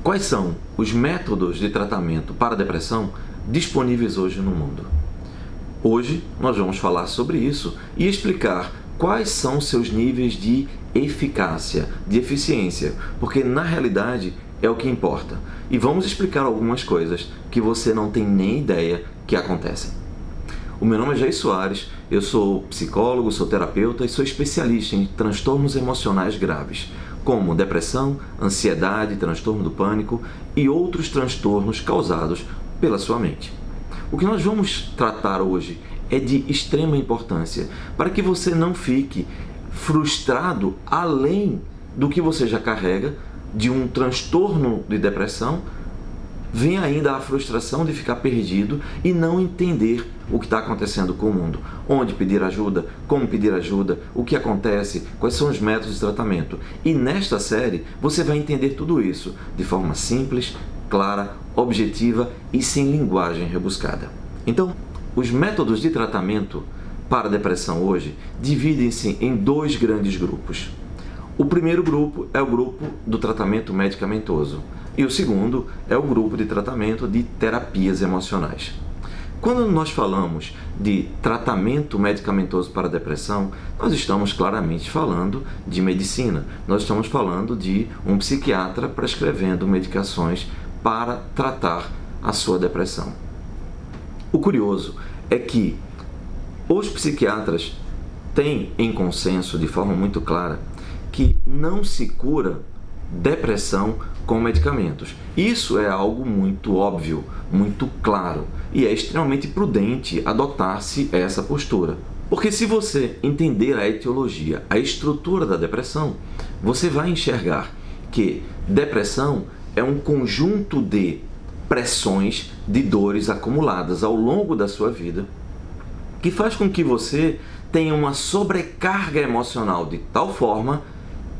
Quais são os métodos de tratamento para a depressão disponíveis hoje no mundo? Hoje nós vamos falar sobre isso e explicar quais são seus níveis de eficácia, de eficiência, porque na realidade é o que importa. E vamos explicar algumas coisas que você não tem nem ideia que acontecem. O meu nome é Jair Soares, eu sou psicólogo, sou terapeuta e sou especialista em transtornos emocionais graves, como depressão, ansiedade, transtorno do pânico e outros transtornos causados pela sua mente. O que nós vamos tratar hoje é de extrema importância para que você não fique frustrado além do que você já carrega de um transtorno de depressão. Vem ainda a frustração de ficar perdido e não entender o que está acontecendo com o mundo. Onde pedir ajuda, como pedir ajuda, o que acontece, quais são os métodos de tratamento. E nesta série você vai entender tudo isso de forma simples, clara, objetiva e sem linguagem rebuscada. Então, os métodos de tratamento para a depressão hoje dividem-se em dois grandes grupos. O primeiro grupo é o grupo do tratamento medicamentoso e o segundo é o grupo de tratamento de terapias emocionais. Quando nós falamos de tratamento medicamentoso para a depressão, nós estamos claramente falando de medicina. Nós estamos falando de um psiquiatra prescrevendo medicações para tratar a sua depressão. O curioso é que os psiquiatras têm em consenso de forma muito clara que não se cura depressão com medicamentos. Isso é algo muito óbvio, muito claro, e é extremamente prudente adotar-se essa postura. Porque se você entender a etiologia, a estrutura da depressão, você vai enxergar que depressão é um conjunto de pressões, de dores acumuladas ao longo da sua vida, que faz com que você tenha uma sobrecarga emocional de tal forma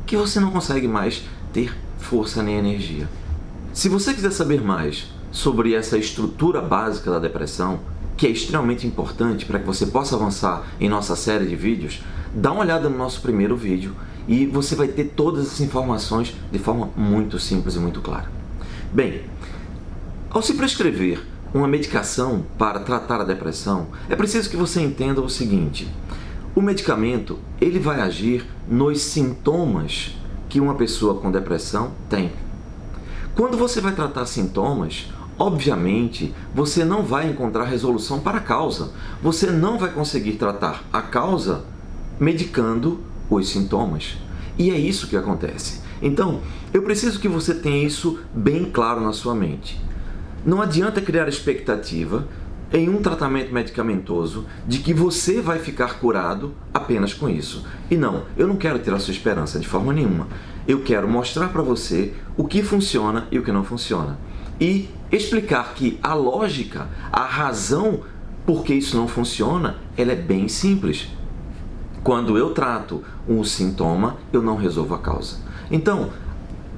que você não consegue mais ter força nem energia. Se você quiser saber mais sobre essa estrutura básica da depressão, que é extremamente importante para que você possa avançar em nossa série de vídeos, dá uma olhada no nosso primeiro vídeo e você vai ter todas essas informações de forma muito simples e muito clara. Bem, ao se prescrever uma medicação para tratar a depressão, é preciso que você entenda o seguinte: o medicamento ele vai agir nos sintomas que uma pessoa com depressão tem. Quando você vai tratar sintomas, obviamente, você não vai encontrar resolução para a causa. Você não vai conseguir tratar a causa medicando os sintomas. E é isso que acontece. Então, eu preciso que você tenha isso bem claro na sua mente. Não adianta criar expectativa em um tratamento medicamentoso de que você vai ficar curado apenas com isso. E não, eu não quero tirar sua esperança de forma nenhuma. Eu quero mostrar para você o que funciona e o que não funciona. E explicar que a lógica, a razão por que isso não funciona, ela é bem simples. Quando eu trato um sintoma, eu não resolvo a causa. Então,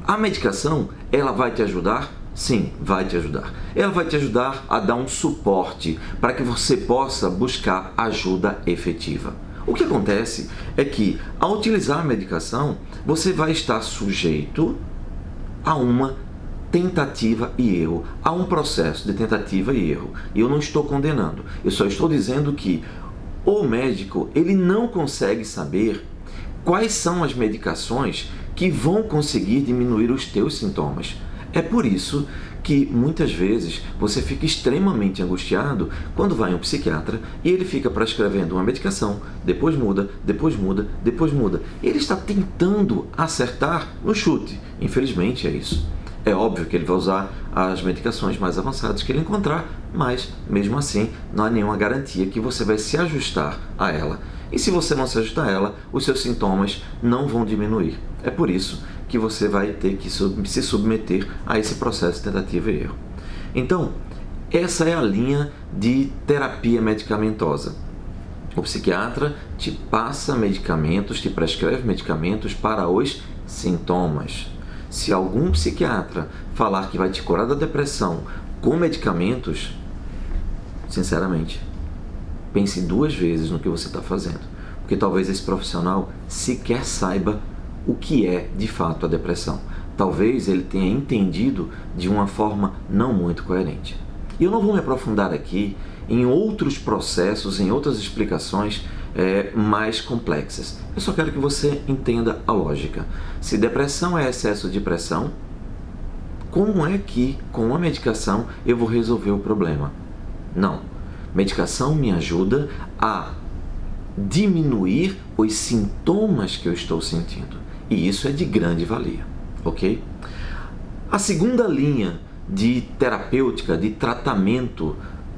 a medicação, ela vai te ajudar? Sim, vai te ajudar. Ela vai te ajudar a dar um suporte para que você possa buscar ajuda efetiva. O que acontece é que, ao utilizar a medicação, você vai estar sujeito a uma tentativa e erro, a um processo de tentativa e erro. E eu não estou condenando, eu só estou dizendo que o médico ele não consegue saber quais são as medicações que vão conseguir diminuir os teus sintomas. É por isso que muitas vezes você fica extremamente angustiado quando vai a um psiquiatra e ele fica prescrevendo uma medicação, depois muda, depois muda, depois muda. Ele está tentando acertar no chute. Infelizmente é isso. É óbvio que ele vai usar as medicações mais avançadas que ele encontrar, mas mesmo assim não há nenhuma garantia que você vai se ajustar a ela. E se você não se ajustar a ela, os seus sintomas não vão diminuir. É por isso que você vai ter que se submeter a esse processo de tentativa e erro. Então, essa é a linha de terapia medicamentosa. O psiquiatra te passa medicamentos, te prescreve medicamentos para os sintomas. Se algum psiquiatra falar que vai te curar da depressão com medicamentos, sinceramente, pense duas vezes no que você está fazendo, porque talvez esse profissional sequer saiba o que é de fato a depressão. talvez ele tenha entendido de uma forma não muito coerente. E eu não vou me aprofundar aqui em outros processos, em outras explicações mais complexas. Eu só quero que você entenda a lógica. Se depressão é excesso de pressão, como é que com uma medicação eu vou resolver o problema? Não. Medicação me ajuda a diminuir os sintomas que eu estou sentindo. E isso é de grande valia, ok? A segunda linha de terapêutica, de tratamento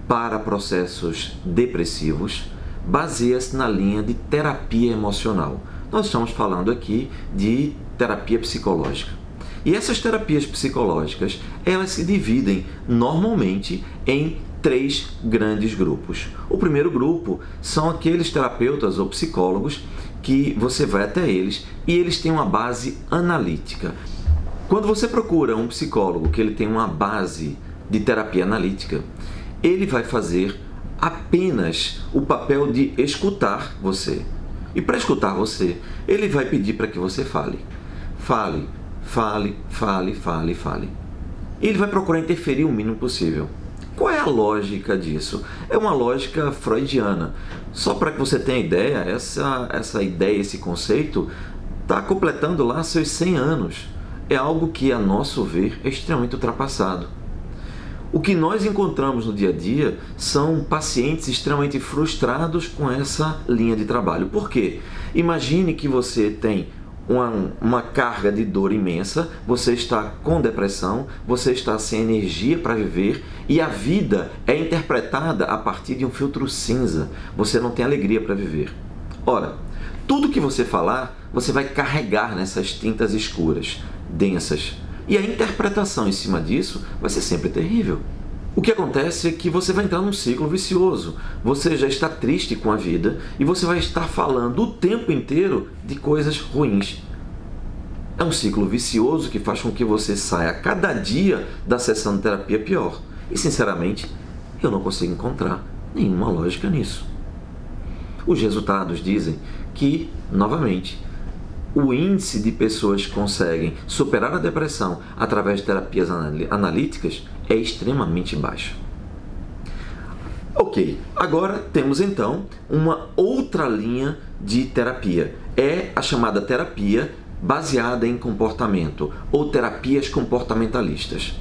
para processos depressivos, baseia-se na linha de terapia emocional. Nós estamos falando aqui de terapia psicológica. E essas terapias psicológicas, elas se dividem normalmente em 3 grandes grupos. O primeiro grupo são aqueles terapeutas ou psicólogos que você vai até eles e eles têm uma base analítica. Quando você procura um psicólogo que ele tem uma base de terapia analítica, ele vai fazer apenas o papel de escutar você. E para escutar você, ele vai pedir para que você fale. Fale, fale, fale, fale, fale. Ele vai procurar interferir o mínimo possível. Qual é a lógica disso? É uma lógica freudiana. Só para que você tenha ideia, essa ideia, esse conceito, está completando lá seus 100 anos. É algo que, a nosso ver, é extremamente ultrapassado. O que nós encontramos no dia a dia são pacientes extremamente frustrados com essa linha de trabalho. Por quê? Imagine que você tem uma carga de dor imensa, você está com depressão, você está sem energia para viver e a vida é interpretada a partir de um filtro cinza. Você não tem alegria para viver. Ora, tudo que você falar, você vai carregar nessas tintas escuras, densas. E a interpretação em cima disso vai ser sempre terrível. O que acontece é que você vai entrar num ciclo vicioso. Você já está triste com a vida e você vai estar falando o tempo inteiro de coisas ruins. É um ciclo vicioso que faz com que você saia cada dia da sessão de terapia pior. E, sinceramente, eu não consigo encontrar nenhuma lógica nisso. Os resultados dizem que, novamente, o índice de pessoas que conseguem superar a depressão através de terapias analíticas é extremamente baixo. Ok, agora temos então uma outra linha de terapia. É a chamada terapia baseada em comportamento ou terapias comportamentalistas.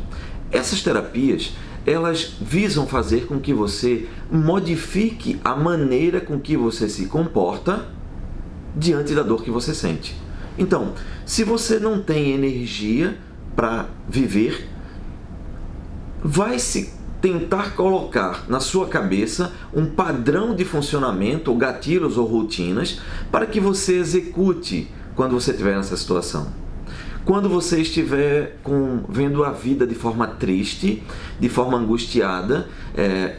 Essas terapias, elas visam fazer com que você modifique a maneira com que você se comporta diante da dor que você sente. Então, se você não tem energia para viver, vai se tentar colocar na sua cabeça um padrão de funcionamento, ou gatilhos ou rotinas, para que você execute quando você estiver nessa situação. Quando você estiver vendo a vida de forma triste, de forma angustiada,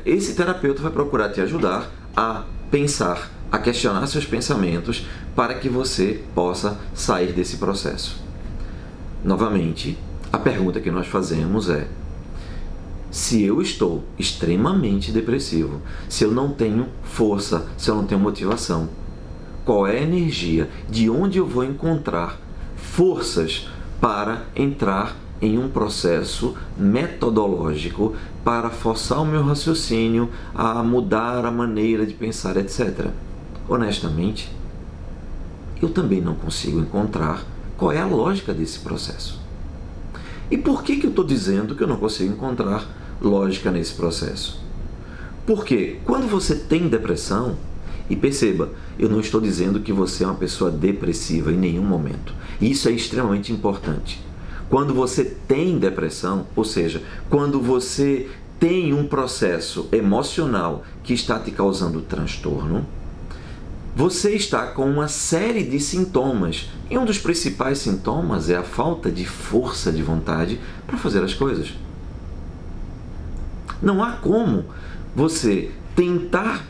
esse terapeuta vai procurar te ajudar a pensar, a questionar seus pensamentos para que você possa sair desse processo. Novamente, a pergunta que nós fazemos é: se eu estou extremamente depressivo, se eu não tenho força, se eu não tenho motivação, qual é a energia? De onde eu vou encontrar forças para entrar em um processo metodológico para forçar o meu raciocínio a mudar a maneira de pensar, etc. Honestamente, eu também não consigo encontrar qual é a lógica desse processo. E por que eu estou dizendo que eu não consigo encontrar lógica nesse processo? Porque quando você tem depressão, e perceba, eu não estou dizendo que você é uma pessoa depressiva em nenhum momento. Isso é extremamente importante. Quando você tem depressão, ou seja, quando você tem um processo emocional que está te causando transtorno, você está com uma série de sintomas. E um dos principais sintomas é a falta de força de vontade para fazer as coisas. Não há como você tentar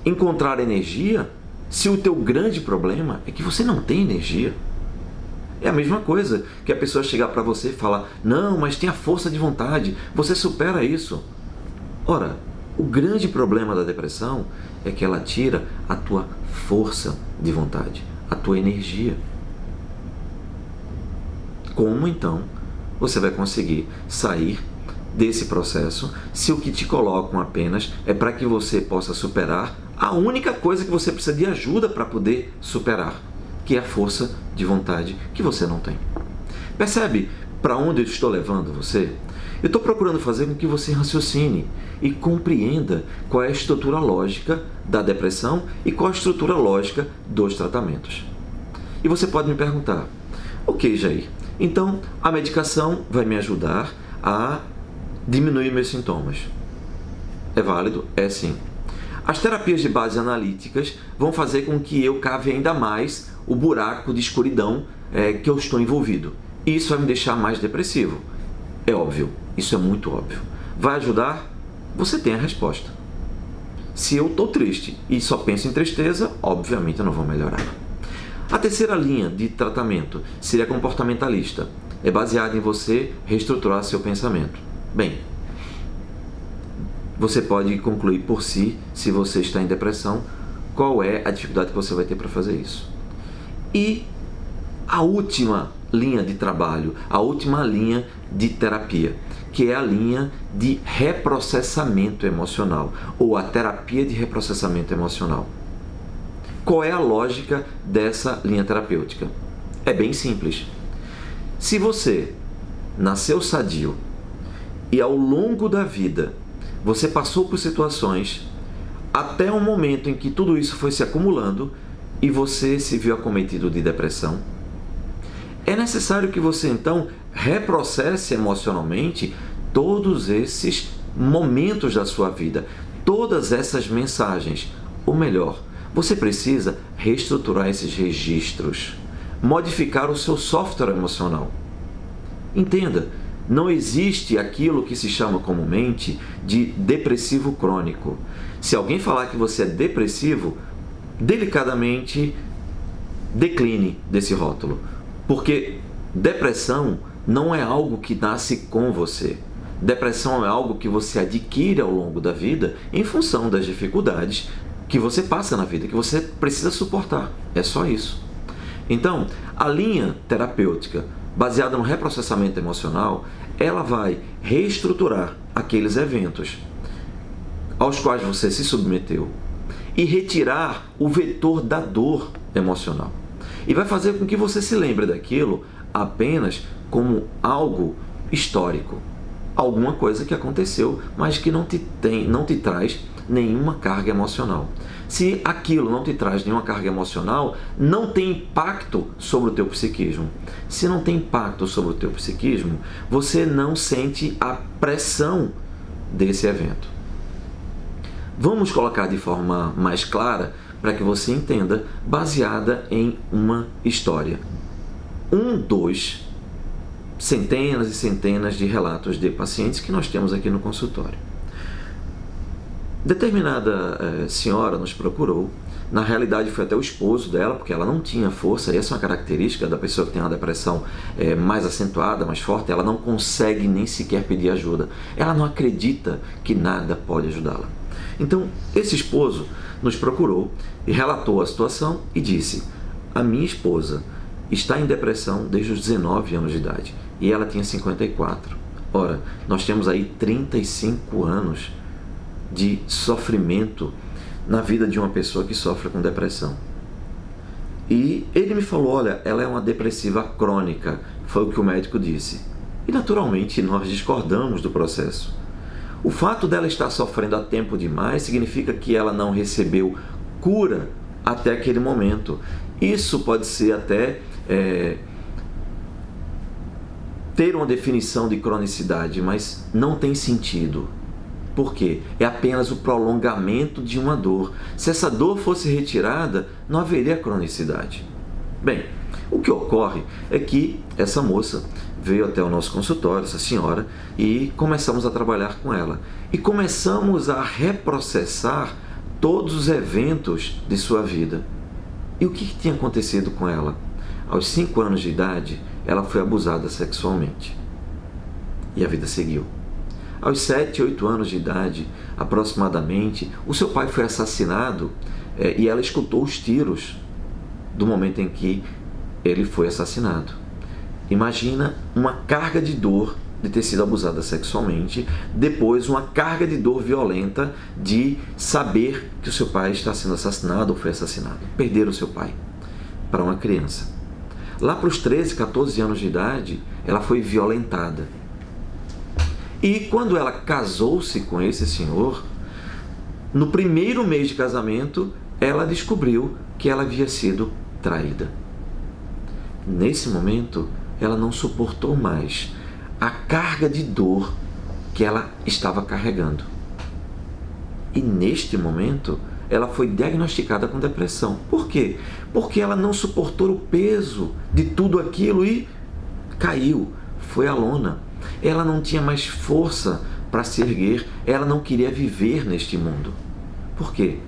encontrar energia se o teu grande problema é que você não tem energia. É a mesma coisa que a pessoa chegar para você e falar: não, mas tenha força de vontade, você supera isso. Ora, o grande problema da depressão é que ela tira a tua força de vontade, a tua energia. como então você vai conseguir sair desse processo se o que te colocam apenas é para que você possa superar a única coisa que você precisa de ajuda para poder superar, que é a força de vontade que você não tem. Percebe para onde eu estou levando você? Eu estou procurando fazer com que você raciocine e compreenda qual é a estrutura lógica da depressão e qual a estrutura lógica dos tratamentos. E você pode me perguntar, ok, Jair, então a medicação vai me ajudar a diminuir meus sintomas. É válido? É sim. As terapias de base analíticas vão fazer com que eu cave ainda mais o buraco de escuridão que eu estou envolvido. E isso vai me deixar mais depressivo. É óbvio, isso é muito óbvio. Vai ajudar? Você tem a resposta. Se eu estou triste e só penso em tristeza, obviamente eu não vou melhorar. A terceira linha de tratamento seria comportamentalista. É baseada em você reestruturar seu pensamento. Bem, você pode concluir por si, se você está em depressão, qual é a dificuldade que você vai ter para fazer isso. E a última linha de trabalho, a última linha de terapia, que é a linha de reprocessamento emocional, ou a terapia de reprocessamento emocional. Qual é a lógica dessa linha terapêutica? É bem simples. Se você nasceu sadio e ao longo da vida você passou por situações até o momento em que tudo isso foi se acumulando e você se viu acometido de depressão, é necessário que você então reprocesse emocionalmente todos esses momentos da sua vida, todas essas mensagens. Ou melhor, você precisa reestruturar esses registros, modificar o seu software emocional. Entenda, não existe aquilo que se chama comumente de depressivo crônico. Se alguém falar que você é depressivo, delicadamente decline desse rótulo, porque depressão não é algo que nasce com você. Depressão é algo que você adquire ao longo da vida em função das dificuldades que você passa na vida, que você precisa suportar. É só isso. Então, a linha terapêutica baseada no reprocessamento emocional, ela vai reestruturar aqueles eventos aos quais você se submeteu e retirar o vetor da dor emocional. E vai fazer com que você se lembre daquilo apenas como algo histórico, alguma coisa que aconteceu, mas que não te traz nenhuma carga emocional. Se aquilo não te traz nenhuma carga emocional, não tem impacto sobre o teu psiquismo. Se não tem impacto sobre o teu psiquismo, você não sente a pressão desse evento. Vamos colocar de forma mais clara para que você entenda, baseada em uma história. Centenas e centenas de relatos de pacientes que nós temos aqui no consultório. Determinada senhora nos procurou, na realidade foi até o esposo dela, porque ela não tinha força, essa é uma característica da pessoa que tem uma depressão mais acentuada, mais forte, ela não consegue nem sequer pedir ajuda, ela não acredita que nada pode ajudá-la. Então, esse esposo nos procurou e relatou a situação e disse: a minha esposa está em depressão desde os 19 anos de idade e ela tinha 54. Ora, nós temos aí 35 anos de sofrimento na vida de uma pessoa que sofre com depressão. E ele me falou: olha, ela é uma depressiva crônica, foi o que o médico disse. E naturalmente nós discordamos do processo. O fato dela estar sofrendo há tempo demais significa que ela não recebeu cura até aquele momento. Isso pode ser até ter uma definição de cronicidade, mas não tem sentido. Por quê? É apenas o prolongamento de uma dor. Se essa dor fosse retirada, não haveria cronicidade. Bem, o que ocorre é que essa moça veio até o nosso consultório, essa senhora, e começamos a trabalhar com ela. E começamos a reprocessar todos os eventos de sua vida. E o que tinha acontecido com ela? Aos 5 anos de idade, ela foi abusada sexualmente. E a vida seguiu. Aos 7, 8 anos de idade, aproximadamente, o seu pai foi assassinado e ela escutou os tiros do momento em que ele foi assassinado. Imagina uma carga de dor de ter sido abusada sexualmente, depois uma carga de dor violenta de saber que o seu pai está sendo assassinado ou foi assassinado. Perder o seu pai para uma criança. Lá para os 13, 14 anos de idade, ela foi violentada. E quando ela casou-se com esse senhor, no primeiro mês de casamento, ela descobriu que ela havia sido traída. Nesse momento, ela não suportou mais a carga de dor que ela estava carregando. E neste momento, ela foi diagnosticada com depressão. Por quê? Porque ela não suportou o peso de tudo aquilo e caiu, foi à lona. Ela não tinha mais força para se erguer, ela não queria viver neste mundo. Por quê?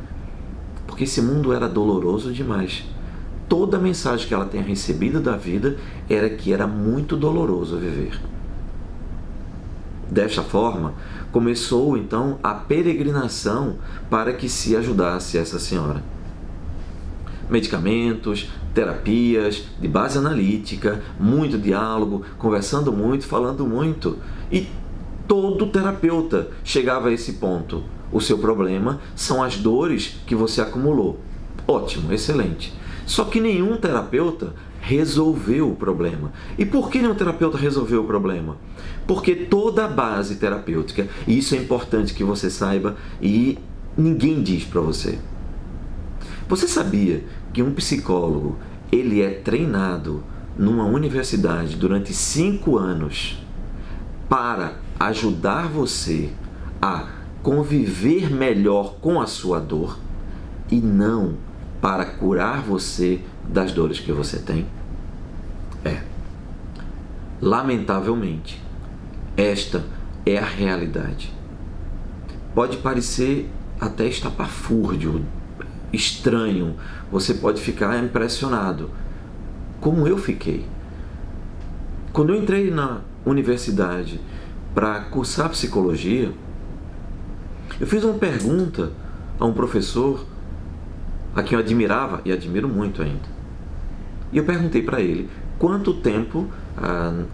Porque esse mundo era doloroso demais. Toda a mensagem que ela tenha recebido da vida era que era muito doloroso viver. Desta forma, começou então a peregrinação para que se ajudasse essa senhora. Medicamentos, terapias de base analítica, muito diálogo, conversando muito, falando muito. E todo terapeuta chegava a esse ponto. O seu problema são as dores que você acumulou. Ótimo, excelente. Só que nenhum terapeuta resolveu o problema. E por que nenhum terapeuta resolveu o problema? Porque toda a base terapêutica, e isso é importante que você saiba e ninguém diz para você. Você sabia que um psicólogo, ele é treinado numa universidade durante 5 anos para ajudar você a conviver melhor com a sua dor e não para curar você das dores que você tem? Lamentavelmente, esta é a realidade. Pode parecer até estapafúrdio, estranho, você pode ficar impressionado, como eu fiquei. Quando eu entrei na universidade para cursar psicologia, eu fiz uma pergunta a um professor a quem eu admirava e admiro muito ainda. E eu perguntei para ele quanto tempo,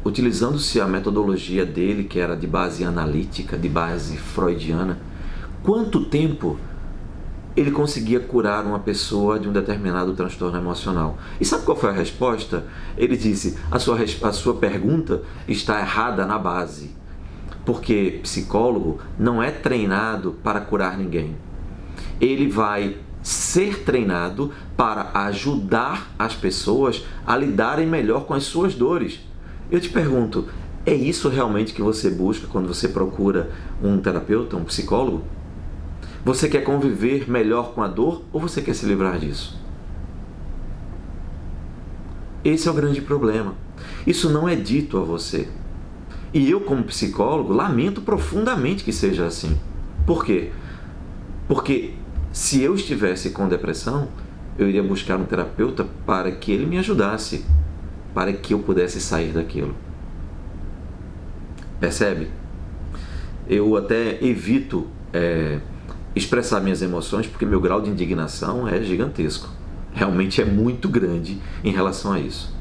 utilizando-se a metodologia dele, que era de base analítica, de base freudiana, quanto tempo ele conseguia curar uma pessoa de um determinado transtorno emocional. E sabe qual foi a resposta? Ele disse: a sua pergunta está errada na base, porque psicólogo não é treinado para curar ninguém. Ele vai ser treinado para ajudar as pessoas a lidarem melhor com as suas dores. Eu te pergunto, é isso realmente que você busca quando você procura um terapeuta, um psicólogo? Você quer conviver melhor com a dor ou você quer se livrar disso? Esse é o grande problema. Isso não é dito a você. E eu, como psicólogo, lamento profundamente que seja assim. Por quê? Porque se eu estivesse com depressão, eu iria buscar um terapeuta para que ele me ajudasse, para que eu pudesse sair daquilo. Percebe? Eu até evito expressar minhas emoções porque meu grau de indignação é gigantesco. Realmente é muito grande em relação a isso.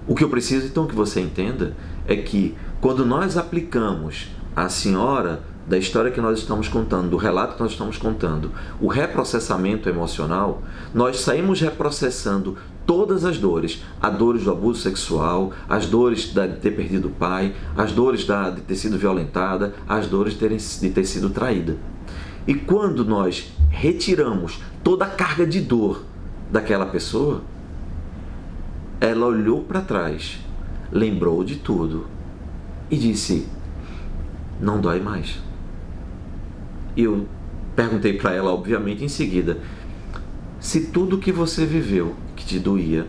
O que eu preciso então que você entenda é que quando nós aplicamos a senhora da história que nós estamos contando, do relato que nós estamos contando, o reprocessamento emocional, nós saímos reprocessando todas as dores, as dores do abuso sexual, as dores de ter perdido o pai, as dores de ter sido violentada, as dores de ter sido traída. E quando nós retiramos toda a carga de dor daquela pessoa, ela olhou para trás, lembrou de tudo e disse: não dói mais. E eu perguntei para ela, obviamente, em seguida: se tudo que você viveu, que te doía,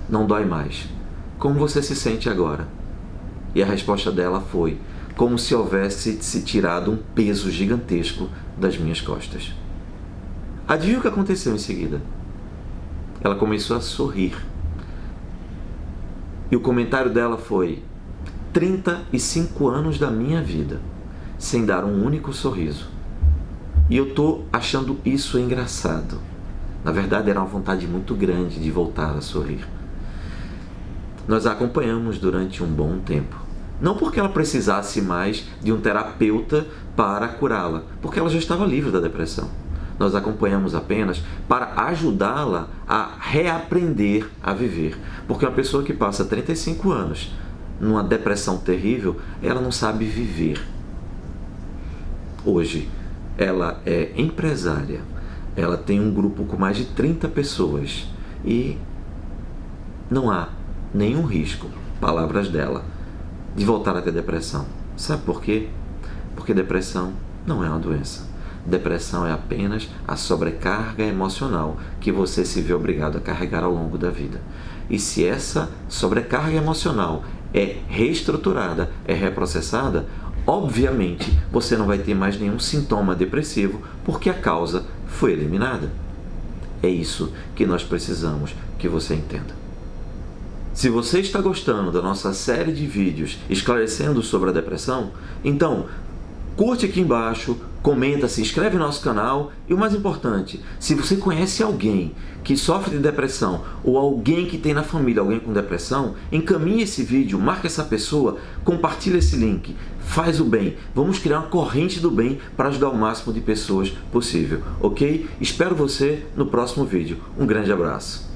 não dói mais, como você se sente agora? E a resposta dela foi: como se houvesse se tirado um peso gigantesco das minhas costas. Adivinha o que aconteceu em seguida? Ela começou a sorrir. E o comentário dela foi: 35 anos da minha vida sem dar um único sorriso. E eu tô achando isso engraçado. Na verdade, era uma vontade muito grande de voltar a sorrir. Nós a acompanhamos durante um bom tempo. Não porque ela precisasse mais de um terapeuta para curá-la, porque ela já estava livre da depressão. Nós a acompanhamos apenas para ajudá-la a reaprender a viver. Porque uma pessoa que passa 35 anos numa depressão terrível, ela não sabe viver. Hoje, ela é empresária, ela tem um grupo com mais de 30 pessoas e não há nenhum risco, palavras dela, de voltar a ter depressão. Sabe por quê? Porque depressão não é uma doença. Depressão é apenas a sobrecarga emocional que você se vê obrigado a carregar ao longo da vida. E se essa sobrecarga emocional é reestruturada, é reprocessada, obviamente você não vai ter mais nenhum sintoma depressivo porque a causa foi eliminada. É isso que nós precisamos que você entenda. Se você está gostando da nossa série de vídeos esclarecendo sobre a depressão, então curte aqui embaixo, comenta, se inscreve no nosso canal e o mais importante, se você conhece alguém que sofre de depressão ou alguém que tem na família alguém com depressão, encaminhe esse vídeo, marque essa pessoa, compartilhe esse link, faz o bem. Vamos criar uma corrente do bem para ajudar o máximo de pessoas possível, ok? Espero você no próximo vídeo. Um grande abraço.